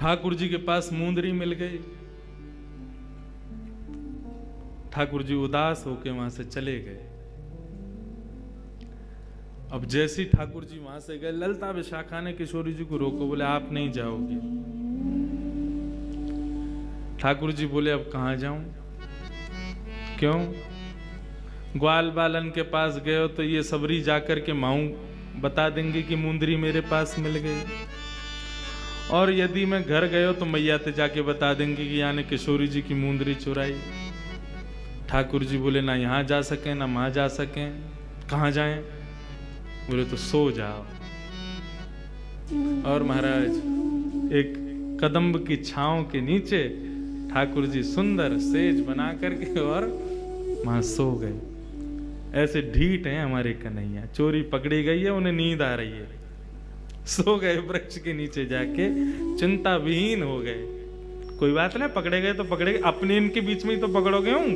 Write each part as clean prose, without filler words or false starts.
ठाकुर जी के पास मुंदरी मिल गई। ठाकुर जी उदास होके वहां से चले गए। अब जैसे ही ठाकुर जी वहां से गए, ललिता विशाखा ने किशोरी जी को रोको, बोले आप नहीं जाओगे। ठाकुर जी बोले अब कहां जाऊं? क्यों? ग्वाल बालन के पास गए हो तो ये सबरी जाकर के माऊ बता देंगे कि मुंदरी मेरे पास मिल गई, और यदि मैं घर गए तो मैया ते जाके बता देंगे कि यानी किशोरी जी की मुंदरी चुराई। ठाकुर जी बोले ना यहां जा सके ना वहां जा सके, कहां जाएं? बोले तो सो जाओ। और महाराज एक कदम्ब की छांव के नीचे ठाकुर जी सुंदर सेज बना करके और वहां सो गए। ऐसे ढीठ हैं हमारे कन्हैया, चोरी पकड़ी गई है, उन्हें नींद आ रही है, सो गए वृक्ष के नीचे जाके, चिंता विहीन हो गए। कोई बात नहीं, पकड़े गए तो पकड़े गए, अपने इनके बीच में ही तो पकड़ोगे हूं,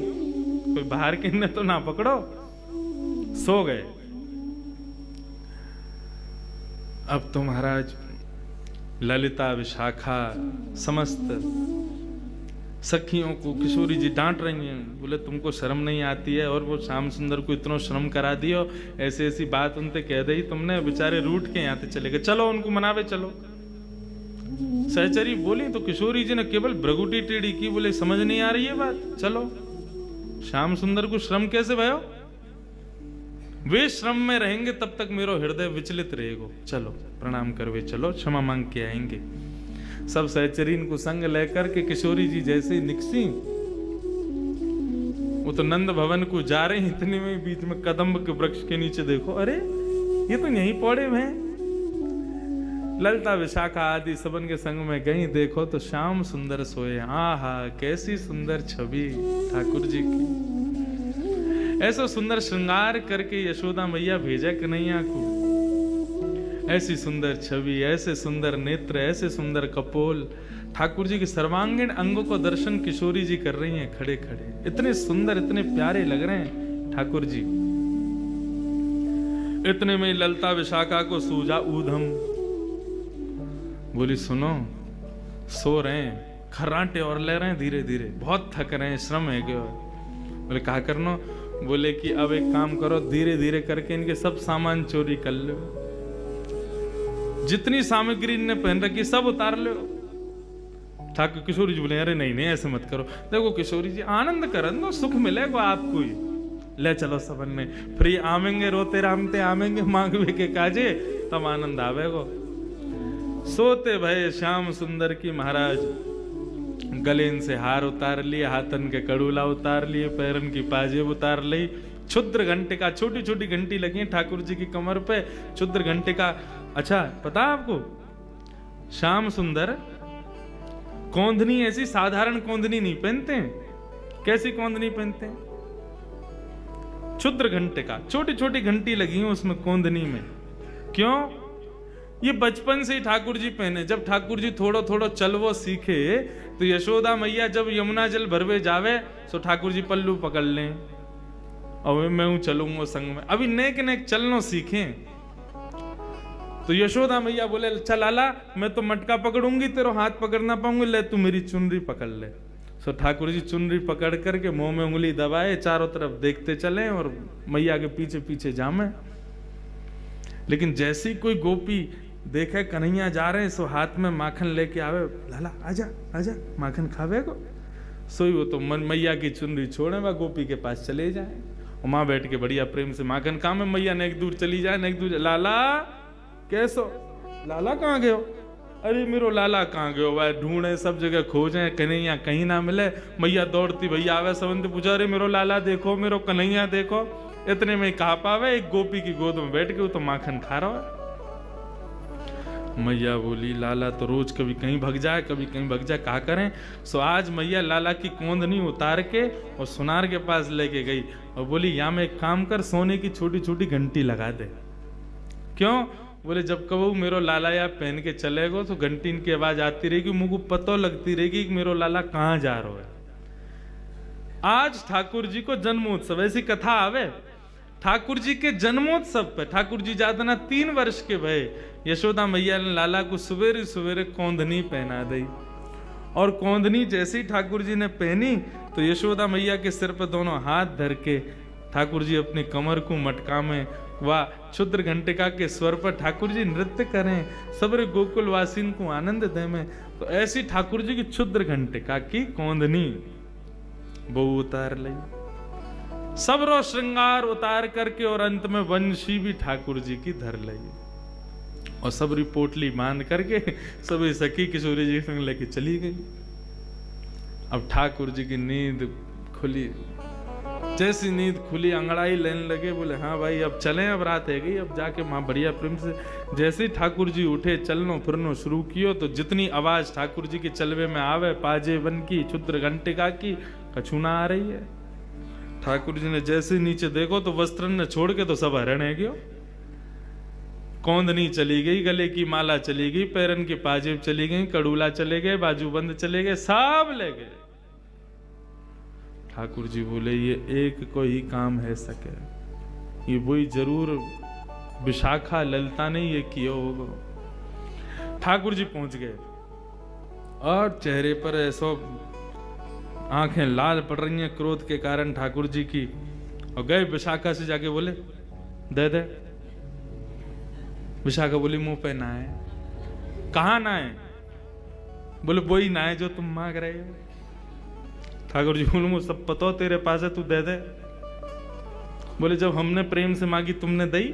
कोई बाहर के इन्हें तो ना पकड़ो। सो गए। अब तो महाराज ललिता विशाखा समस्त सखियों को किशोरी जी डांट रही हैं, बोले तुमको शर्म नहीं आती है, और वो श्याम सुंदर को इतना श्रम करा दियो, ऐसी ऐसी बात उनसे कह दी तुमने, बेचारे रूठ के यहाँ से चले गए, चलो उनको मनावे चलो। सहचरी बोली तो किशोरी जी ने केवल भ्रगुटी टेढ़ी की, बोले समझ नहीं आ रही है बात, चलो। श्याम सुंदर को श्रम कैसे भयो? वे श्रम में रहेंगे तब तक मेरा हृदय विचलित रहेगा, चलो प्रणाम करवे चलो, क्षमा मांग के आएंगे। सब सहचरीन को संग लेकर के किशोरी जी जैसे निकसी, वो तो नंद भवन को जा रहे हैं, इतने में बीच में कदम्ब के वृक्ष के नीचे देखो, अरे ये तो यहीं पौड़े हुए हैं। ललिता विशाखा आदि सबन के संग में गई, देखो तो श्याम सुंदर सोए। आहा कैसी सुंदर छवि ठाकुर जी की। ऐसा सुंदर श्रृंगार करके यशोदा मैया भेजा कन्हैया को, ऐसी सुंदर छवि, ऐसे सुंदर नेत्र, ऐसे सुंदर कपोल, ठाकुर जी के सर्वांगीण अंगों को दर्शन किशोरी जी कर रही हैं खड़े खड़े, इतने सुंदर इतने प्यारे लग रहे हैं ठाकुर जी। इतने में ललिता विशाखा को सूझा ऊधम, बोली सुनो, सो रहे हैं, खर्राटे और ले रहे हैं धीरे धीरे, बहुत थक रहे हैं, श्रम है क्या? बोले कहा करनो? बोले कि अब एक काम करो, धीरे धीरे करके इनके सब सामान चोरी कर लो, जितनी सामग्री इनने पहन रखी सब उतार लो। ठाकुर किशोरी जी बोले अरे नहीं नहीं ऐसे मत करो, देखो किशोरी जी आनंद करन दो, सुख मिलेगा आपको ही, ले चलो सबन ने, फिर आवेंगे रोते रामते आवेंगे मांगवे के काजे, तब आनंद आवेगो। सोते भय श्याम सुंदर की महाराज गलेन से हार उतार लिए, हाथन के कड़ूला उतार लिए, पैरन की पाजेब उतार ली, क्षुद्र घंटे का, छोटी छोटी घंटी लगी है ठाकुर जी की कमर पे, क्षुद्र घंटे का। अच्छा पता आपको श्याम सुंदर कोंदनी ऐसी साधारण कोंदनी नहीं पहनते हैं, कैसी कोंदनी पहनते हैं? क्षुद्र घंटे का, छोटी छोटी घंटी लगी है उसमें कोंदनी में। क्यों? ये बचपन से ही ठाकुर जी पहने। जब ठाकुर जी थोड़ा थोड़ा चलवो सीखे तो यशोदा मैया जब यमुना जल भरवे जावे तो ठाकुर जी पल्लू पकड़ लें और मैं हूं चलूंगा संग में। अभी नेक नेक चलना सीखे तो यशोदा मैया बोले चल आला, मैं तो मटका पकड़ूंगी, तेरा हाथ पकड़ ना पाऊंगी, ले तू मेरी चुनरी पकड़ ले। सो ठाकुर जी चुनरी पकड़ करके मुंह में उंगली दबाए, चारों तरफ देखते चले और मैया के पीछे पीछे जामे। लेकिन जैसी कोई गोपी देखे कन्हैया जा रहे हैं सो हाथ में माखन लेके आवे, लाला आजा आजा माखन खावे को, सोई वो तो मन मैया की चुनरी छोड़े वह गोपी के पास चले जाए और माँ बैठ के बढ़िया प्रेम से माखन खावे। मैया ने एक दूर चली जाए, ने एक दूर, लाला कैसो, लाला कहाँ गयो? अरे मेरो लाला कहाँ गयो? वह ढूंढे सब जगह खोजे, कन्हैया कहीं ना मिले। मैया दौड़ती भैया आवे, सबन पूछा अरे मेरो लाला देखो, मेरो कन्हैया देखो। इतने में कहा पावे एक गोपी की गोद में बैठ के वो तो माखन खा रहा है। मैया बोली लाला तो रोज कभी कहीं भग जाए कभी कहीं भग जाए, कहा करें। सो आज मैया लाला की कोंदनी उतार के और सुनार के पास लेके गई और बोली या में एक काम कर, सोने की छोटी छोटी घंटी लगा दे। क्यों? बोले जब कबू मेरो लाला या पहन के चलेगो तो घंटी की आवाज आती रहेगी, मुझको पतो लगती रहेगी कि मेरो लाला कहाँ जा रहा है। आज ठाकुर जी को जन्मोत्सव, ऐसी कथा आवे ठाकुर जी के जन्मोत्सव पे ठाकुर जी जातना 3 वर्ष के भय, यशोदा मैया ने लाला को सवेरे सवेरे कौंधनी पहना दी। और कौंधनी जैसी ठाकुर जी ने पहनी तो यशोदा मैया के सिर पर दोनों हाथ धर के ठाकुर जी अपनी कमर को मटका में व क्षुद्र घंटिका के स्वर पर ठाकुर जी नृत्य करें, सबरे गोकुल वासिन को आनंद दे में। तो ऐसी ठाकुर जी की क्षुद्र घंटिका की कौंधनी वो उतार ली, सबरो श्रृंगार उतार करके, और अंत में वंशी भी ठाकुर जी की धर ली और सबरी पोटली बांध करके सभी सखी किशोरी जी संग लेके चली गई। अब ठाकुर जी की नींद खुली, जैसी नींद खुली अंगड़ाई लेने लगे, बोले हाँ भाई अब चलें, अब रात है गई, अब जाके माँ बढ़िया प्रेम से। जैसे ही ठाकुर जी उठे, चलनो फिरनो शुरू कियो तो जितनी आवाज ठाकुर जी के चलवे में आवे, पाजे बन की, क्षुद्र घंटिका की, कछु ना आ रही है। ठाकुर जी ने जैसे नीचे देखो तो वस्त्रन ने छोड़ के तो सब हरण है गयो। कौंधनी चली गई, गले की माला चली गई, पैरन की पाजेब चली गई, कड़ूला चले गए, बाजूबंद चले गए, सब ले गए। ठाकुर जी बोले ये एक को ही काम है सके, ये वही जरूर विशाखा ललिता ने ये किया होगा। ठाकुर जी पहुंच गए और चेहरे पर ऐसा आंखें लाल पड़ रही हैं क्रोध के कारण ठाकुर जी की, और गए विशाखा से जाके बोले दे दे। विशाखा बोली मुंह पे ना है। कहाँ ना है? बोले वही ना है जो तुम मांग रहे हो। ठाकुर जी बोले मुझे सब पता हो तेरे पास है, तू दे दे। बोले जब हमने प्रेम से मांगी तुमने दई,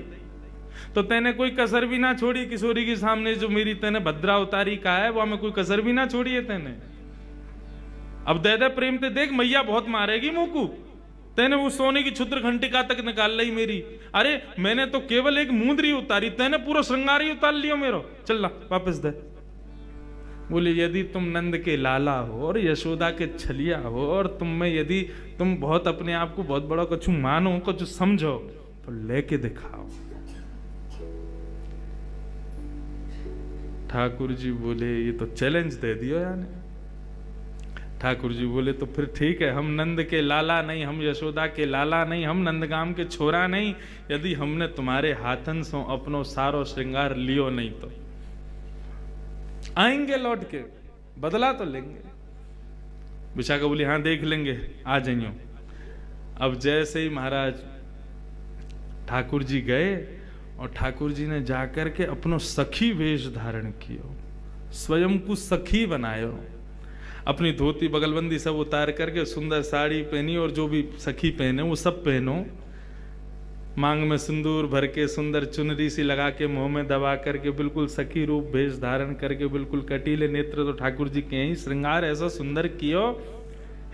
तो तेने कोई कसर भी ना छोड़ी किशोरी के सामने, जो मेरी तेने भद्रा उतारी का है वो हमें कोई कसर भी ना छोड़ी है तेने। अब दे दे प्रेम ते, देख मैया बहुत मारेगी मुंह। तेने वो सोने की क्षुद्र घंटिका तक निकाल ली मेरी। अरे मैंने तो केवल एक मुंदरी उतारी, तेने पूरा श्रृंगार ही उतार लियो मेरो। चल ला वापस दे। बोले यदि तुम नंद के लाला हो और यशोदा के छलिया हो, और तुम में यदि तुम बहुत अपने आप को बहुत बड़ा कुछ मानो, कुछ समझो, तो लेके दिखाओ। ठाकुर जी बोले ये तो चैलेंज दे दियो यानी। ठाकुर जी बोले तो फिर ठीक है, हम नंद के लाला नहीं, हम यशोदा के लाला नहीं, हम नंदगाम के छोरा नहीं, यदि हमने तुम्हारे हाथन से अपनो सारो श्रृंगार लियो नहीं तो आएंगे लौट के, बदला तो लेंगे। विशाखा बोली हाँ देख लेंगे, आ जाइयो। अब जैसे ही महाराज ठाकुर जी गए और ठाकुर जी ने जाकर के अपनो सखी वेश धारण कियो, स्वयं को सखी बनायो, अपनी धोती बगलबंदी सब उतार करके सुंदर साड़ी पहनी, और जो भी सखी पहने वो सब पहनो, मांग में सिंदूर भर के, सुंदर चुनरी सी लगा के, मुंह में दबा करके, बिल्कुल सखी रूप भेष धारण करके, बिल्कुल कटीले नेत्र तो ठाकुर जी के ही श्रृंगार ऐसा सुंदर कियो।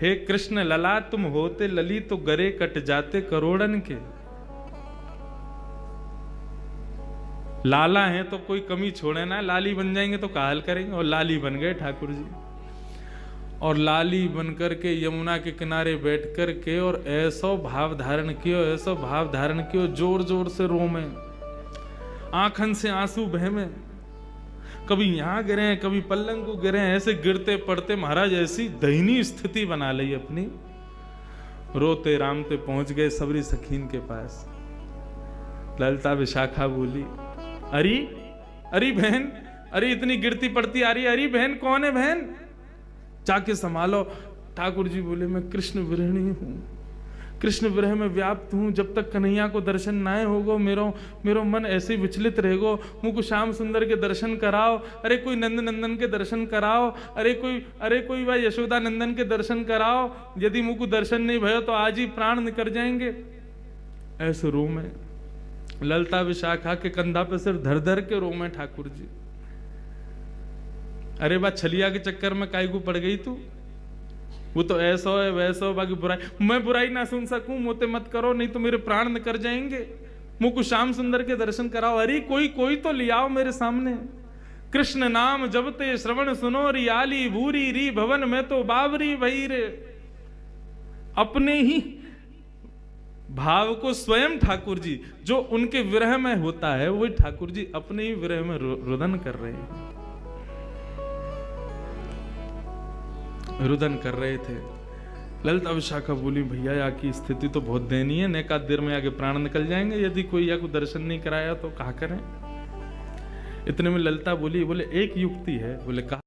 हे कृष्ण लला तुम होते लली तो गरे कट जाते करोड़न के। लाला है तो कोई कमी छोड़े ना, लाली बन जाएंगे तो काल करेंगे, और लाली बन गए ठाकुर जी। और लाली बनकर के यमुना के किनारे बैठ कर के और ऐसा भाव धारण कियो, ऐसा भाव धारण कियो, जोर जोर से रोमे, आंखन से आंसू बहमे, कभी यहां गिरे कभी पल्लंग को गिरे, ऐसे गिरते पड़ते महाराज ऐसी दयनीय स्थिति बना ली अपनी। रोते रामते पहुंच गए सबरी सखीन के पास। ललिता विशाखा बोली अरे अरे बहन, अरे इतनी गिरती पड़ती आ रही, अरे बहन कौन है बहन, जाके संभालो। ठाकुर जी बोले मैं कृष्ण विरहिणी हूं, कृष्ण विरह में व्याप्त हूं, जब तक कन्हैया को दर्शन ना होगो मेरो मन ऐसे विचलित रहेगो। मुझको श्याम सुंदर के दर्शन कराओ, अरे कोई नंद नंदन के दर्शन कराओ, अरे कोई भाई यशोदा नंदन के दर्शन कराओ, यदि मुझको दर्शन नहीं भयो तो आज ही प्राण निकल जाएंगे। ऐसे रो में ललिता विशाखा के कंधा पे सिर धर धर के रो में ठाकुर जी। अरे बा छलिया के चक्कर में काहे को पड़ गई तू, वो तो ऐसा है वैसा हो, बाकी बुराई, मैं बुराई ना सुन सकूं, मोते मत करो नहीं तो मेरे प्राण निकल जाएंगे। मुझको श्याम सुंदर के दर्शन कराओ, अरे कोई तो ले आओ मेरे सामने। कृष्ण नाम जबते श्रवण सुनो रियाली भूरी री भवन में तो बावरी भई रे। अपने ही भाव को स्वयं ठाकुर जी जो उनके विरह में होता है, वही ठाकुर जी अपने ही विरह में रुदन कर रहे हैं, रुदन कर रहे थे। ललिता विशाखा बोली, भैया यहाँ की स्थिति तो बहुत दयनीय है, एकाध देर में आगे प्राण निकल जाएंगे, यदि कोई या को दर्शन नहीं कराया तो कहा करें। इतने में ललिता बोली, बोले एक युक्ति है। बोले कहा